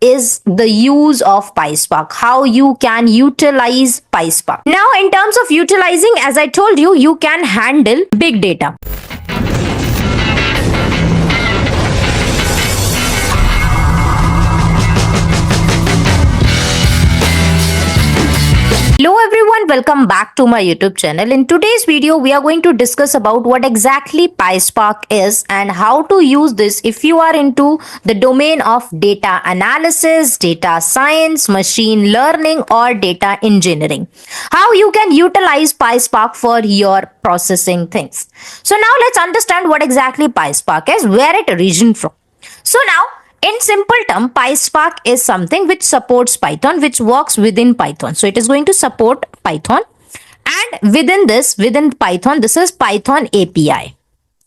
is the use of PySpark, how you can utilize PySpark. Now, in terms of utilizing, as I told you, you can handle big data. Hello everyone, welcome back to my YouTube channel. In today's video, we are going to discuss about what exactly PySpark is and how to use this if you are into the domain of data analysis, data science, machine learning, or data engineering. How you can utilize PySpark for your processing things. So now let's understand what exactly PySpark is, where it originated from. So now, in simple term, PySpark is something which supports Python, which works within Python. So it is going to support Python, and within Python, this is Python API.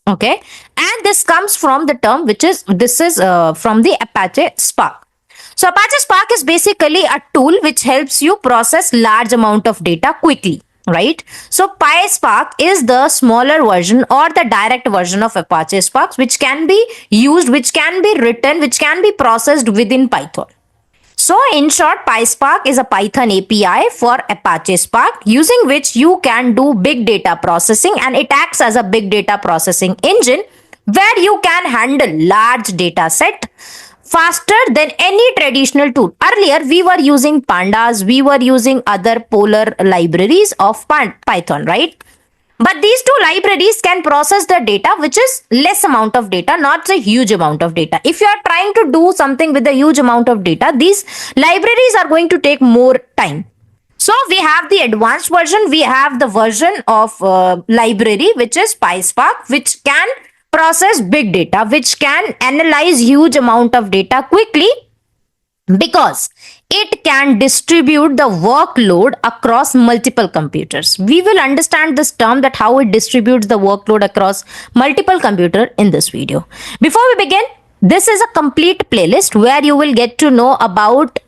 Okay, and this comes from the term from the Apache Spark. So Apache Spark is basically a tool which helps you process large amount of data quickly. Right? So PySpark is the smaller version or the direct version of Apache Spark, which can be used, which can be written, which can be processed within Python. So in short, PySpark is a Python API for Apache Spark, using which you can do big data processing, and it acts as a big data processing engine where you can handle large data set faster than any traditional tool. Earlier, we were using pandas, we were using other polar libraries of Python, right? But these two libraries can process the data, which is less amount of data, not a huge amount of data. If you are trying to do something with a huge amount of data, these libraries are going to take more time. So we have the advanced version, we have the version of library, which is PySpark, which can process big data, which can analyze huge amount of data quickly, because it can distribute the workload across multiple computers. We will understand this term, that how it distributes the workload across multiple computers, in this video. Before we begin, this is a complete playlist where you will get to know about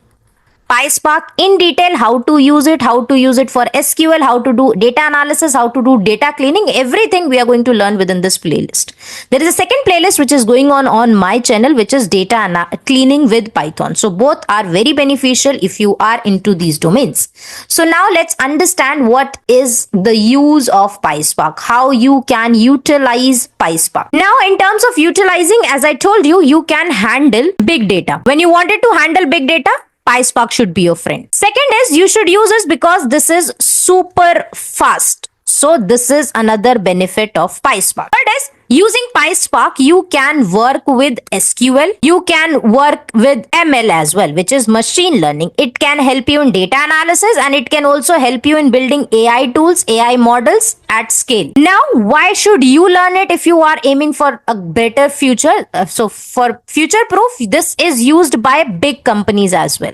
PySpark in detail, how to use it for SQL, how to do data analysis, how to do data cleaning, everything we are going to learn within this playlist. There is a second playlist which is going on my channel, which is data cleaning with Python. So both are very beneficial if you are into these domains. So now let's understand what is the use of PySpark, how you can utilize PySpark. Now, in terms of utilizing, as I told you, you can handle big data. When you wanted to handle big data, PySpark should be your friend. Second is, you should use this because this is super fast. So this is another benefit of PySpark. Third is, using PySpark, you can work with SQL. You can work with ML as well, which is machine learning. It can help you in data analysis, and it can also help you in building AI tools, AI models at scale. Now, why should you learn it if you are aiming for a better future? So for future proof, this is used by big companies as well.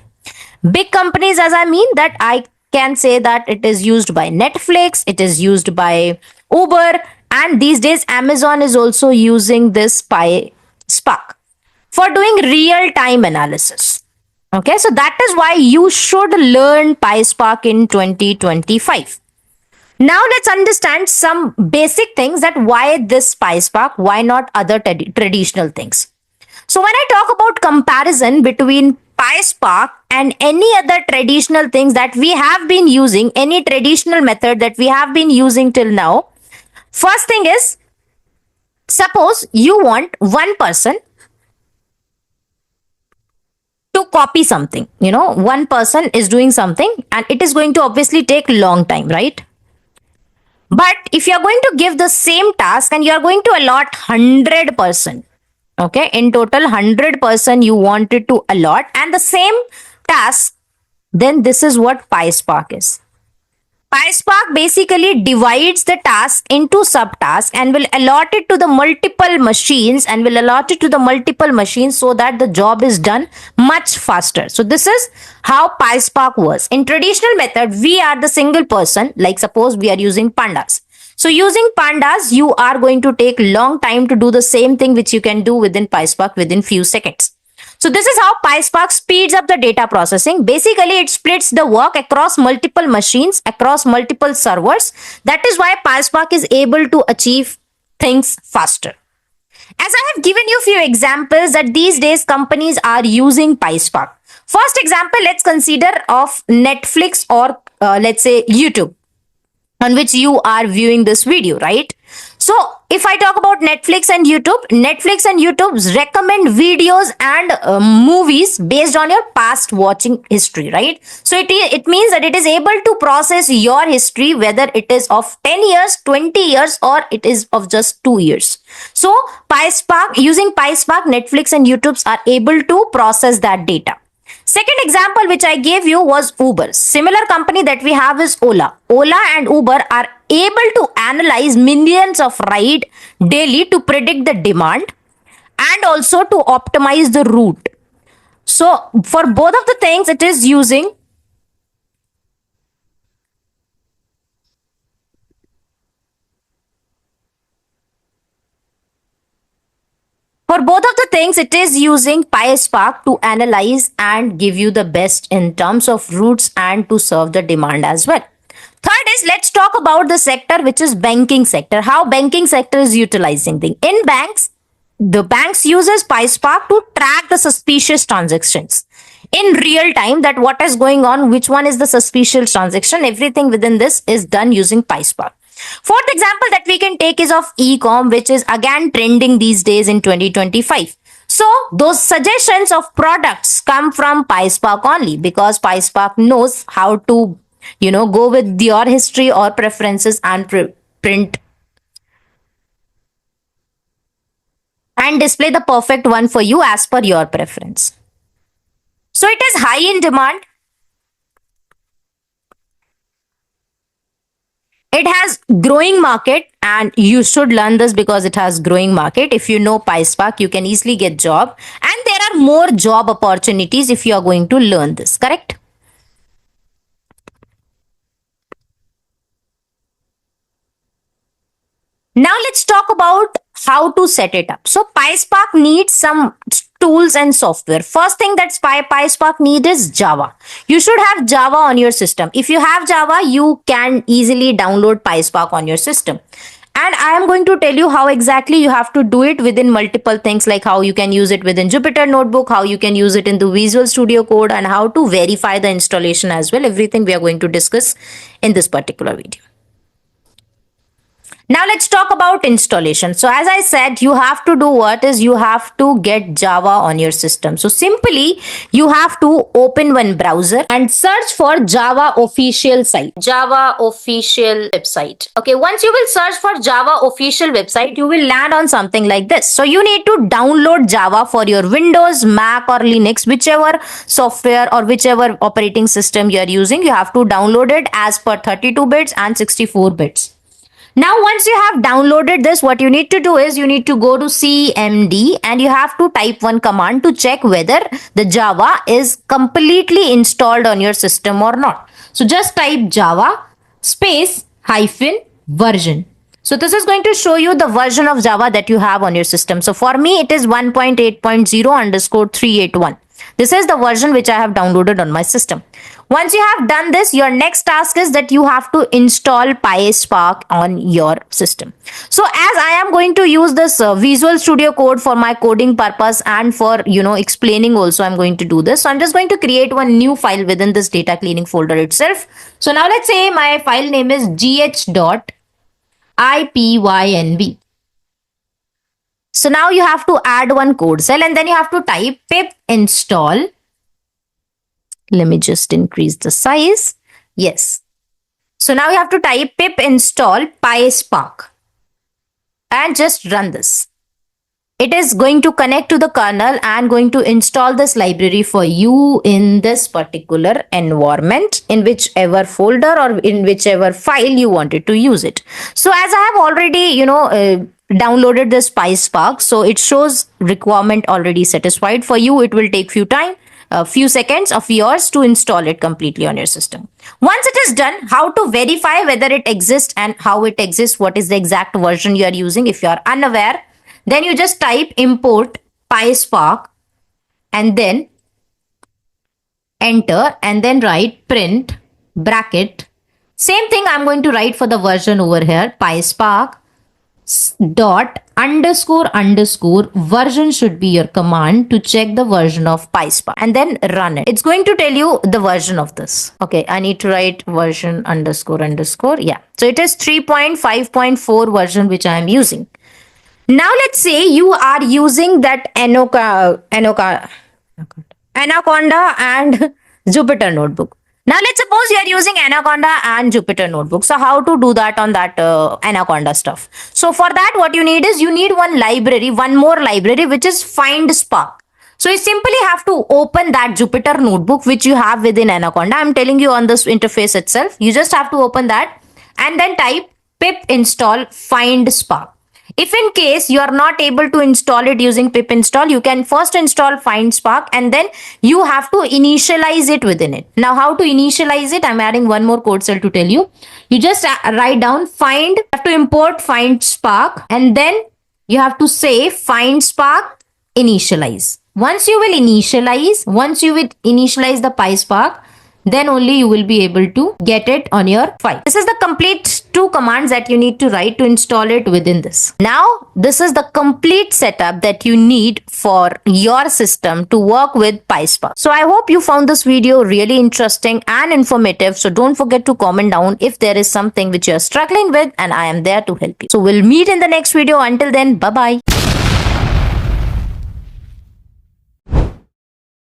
Big companies, as I mean that I can say that it is used by Netflix, it is used by Uber, and these days Amazon is also using this PySpark for doing real-time analysis. Okay, so that is why you should learn PySpark in 2025. Now let's understand some basic things, that why this PySpark, why not other traditional things. So when I talk about comparison between PySpark and any other traditional things that we have been using, any traditional method that we have been using till now, first thing is, suppose you want one person to copy something. One person is doing something and it is going to obviously take long time, right? But if you are going to give the same task and you are going to allot 100%, okay, in total 100% you wanted to allot, and the same task, then this is what PySpark is. PySpark basically divides the task into subtasks and will allot it to the multiple machines so that the job is done much faster. So this is how PySpark works. In traditional method, we are the single person, like suppose we are using pandas. So using pandas, you are going to take long time to do the same thing which you can do within PySpark within few seconds. So this is how PySpark speeds up the data processing. Basically, it splits the work across multiple machines, across multiple servers. That is why PySpark is able to achieve things faster. As I have given you a few examples that these days companies are using PySpark. First example, let's consider of Netflix or let's say YouTube, on which you are viewing this video, right? So if I talk about Netflix and YouTube recommend videos and movies based on your past watching history, right? So it means that it is able to process your history, whether it is of 10 years, 20 years, or it is of just 2 years. So PySpark, using PySpark, Netflix and YouTube are able to process that data. Second example which I gave you was Uber. Similar company that we have is Ola. Ola and Uber are able to analyze millions of rides daily to predict the demand and also to optimize the route. So for both of the things, it is using For both of the things, it is using PySpark to analyze and give you the best in terms of routes and to serve the demand as well. Third is, let's talk about the sector which is banking sector. How banking sector is utilizing things. In banks, the banks uses PySpark to track the suspicious transactions in real time, that what is going on, which one is the suspicious transaction, everything within this is done using PySpark. Fourth example that we can take is of e-com, which is again trending these days in 2025. So those suggestions of products come from PySpark only, because PySpark knows how to, go with your history or preferences and print and display the perfect one for you as per your preference. So it is high in demand. It has growing market, and you should learn this because it has growing market. If you know PySpark, you can easily get job, and there are more job opportunities if you are going to learn this, correct? Now let's talk about how to set it up. So PySpark needs some tools and software. First thing that PySpark need is Java. You should have Java on your system. If you have Java, you can easily download PySpark on your system. And I am going to tell you how exactly you have to do it within multiple things, like how you can use it within Jupyter Notebook, how you can use it in the Visual Studio Code, and how to verify the installation as well. Everything we are going to discuss in this particular video. Now let's talk about installation. So as I said, you have to do what is, you have to get Java on your system. So simply you have to open one browser and search for Java official site, Java official website. Okay, once you will search for Java official website, you will land on something like this. So you need to download Java for your Windows, Mac or Linux, whichever software or whichever operating system you are using. You have to download it as per 32 bits and 64 bits. Now, once you have downloaded this, what you need to do is you need to go to CMD and you have to type one command to check whether the Java is completely installed on your system or not. So just type Java space hyphen version. So this is going to show you the version of Java that you have on your system. So for me, it is 1.8.0 underscore 381. This is the version which I have downloaded on my system. Once you have done this, your next task is that you have to install PySpark on your system. So as I am going to use this Visual Studio Code for my coding purpose and for, explaining also, I'm going to do this. So I'm just going to create one new file within this data cleaning folder itself. So now let's say my file name is gh.ipynb. So now you have to add one code cell and then you have to type pip install. Let me just increase the size. Yes. So now you have to type pip install PySpark and just run this. It is going to connect to the kernel and going to install this library for you in this particular environment, in whichever folder or in whichever file you wanted to use it. So as I have already, downloaded this PySpark, so it shows requirement already satisfied. For you, it will take a few seconds of yours to install it completely on your system. Once it is done, how to verify whether it exists and how it exists, what is the exact version you are using. If you are unaware, then you just type import PySpark and then enter and then write print bracket. Same thing I'm going to write for the version over here, PySpark dot _ version should be your command to check the version of PySpark and then run it. It's going to tell you the version of this. Okay, I need to write version __. Yeah. So it is 3.5.4 version which I am using. Now let's say you are using that Anaconda and Jupyter Notebook. Now let's suppose you are using Anaconda and Jupyter Notebook. So how to do that on that Anaconda stuff? So for that, what you need is you need one more library, which is Find Spark. So you simply have to open that Jupyter Notebook which you have within Anaconda. I'm telling you on this interface itself. You just have to open that and then type pip install find spark. If in case you are not able to install it using pip install, you can first install find spark and then you have to initialize it within it. Now how to initialize it? I'm adding one more code cell to tell you. You just write down find, you have to import find spark and then you have to say find spark initialize. Once you will initialize the PySpark, then only you will be able to get it on your file. This is the complete 2 commands that you need to write to install it within this. Now, this is the complete setup that you need for your system to work with PySpark. So I hope you found this video really interesting and informative. So don't forget to comment down if there is something which you are struggling with and I am there to help you. So we'll meet in the next video. Until then, bye-bye.